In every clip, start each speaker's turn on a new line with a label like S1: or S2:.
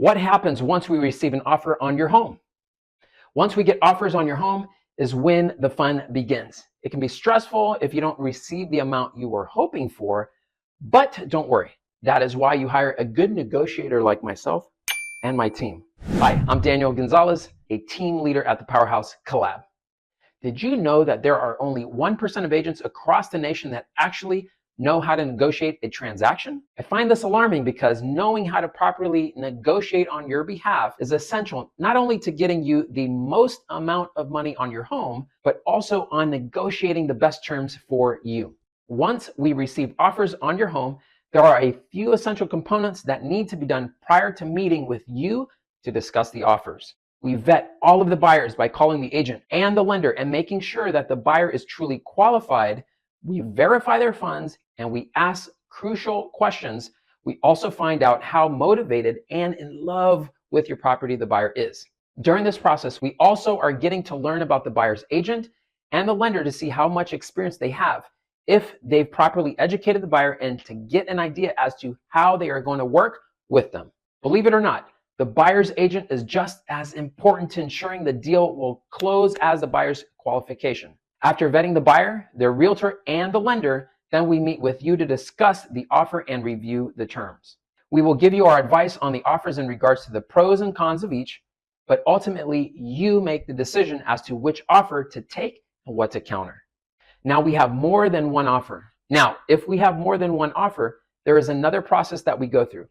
S1: What happens once we receive an offer on your home? Once we get offers on your home is when the fun begins. It can be stressful if you don't receive the amount you were hoping for, but don't worry. That is why you hire a good negotiator like myself and my team. Hi, I'm Daniel Gonzalez, a team leader at the Powerhouse Collab. Did you know that there are only 1% of agents across the nation that actually know how to negotiate a transaction? I find this alarming because knowing how to properly negotiate on your behalf is essential not only to getting you the most amount of money on your home, but also on negotiating the best terms for you. Once we receive offers on your home, there are a few essential components that need to be done prior to meeting with you to discuss the offers. We vet all of the buyers by calling the agent and the lender and making sure that the buyer is truly qualified. We verify their funds and we ask crucial questions. We also find out how motivated and in love with your property the buyer is. During this process, we also are getting to learn about the buyer's agent and the lender to see how much experience they have, if they've properly educated the buyer, and to get an idea as to how they are going to work with them. Believe it or not, the buyer's agent is just as important to ensuring the deal will close as the buyer's qualification. After vetting the buyer, their realtor, and the lender, then we meet with you to discuss the offer and review the terms. We will give you our advice on the offers in regards to the pros and cons of each, but ultimately you make the decision as to which offer to take and what to counter. Now we have more than one offer. Now, if we have more than one offer, there is another process that we go through.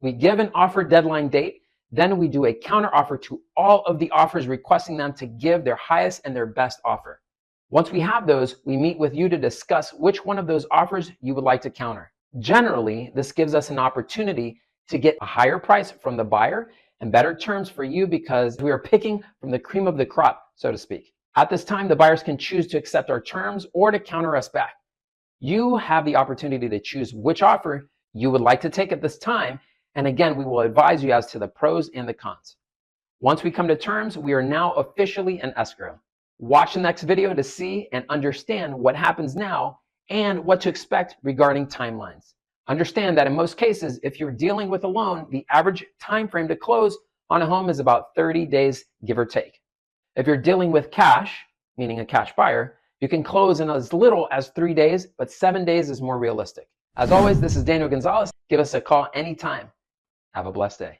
S1: We give an offer deadline date, then we do a counter offer to all of the offers, requesting them to give their highest and their best offer. Once we have those, we meet with you to discuss which one of those offers you would like to counter. Generally, this gives us an opportunity to get a higher price from the buyer and better terms for you because we are picking from the cream of the crop, so to speak. At this time, the buyers can choose to accept our terms or to counter us back. You have the opportunity to choose which offer you would like to take at this time, and again, we will advise you as to the pros and the cons. Once we come to terms, we are now officially in escrow. Watch the next video to see and understand what happens now and what to expect regarding timelines. Understand that in most cases, if you're dealing with a loan, the average time frame to close on a home is about 30 days, give or take. If you're dealing with cash, meaning a cash buyer, you can close in as little as 3 days, but 7 days is more realistic. As always, this is Daniel Gonzalez. Give us a call anytime. Have a blessed day.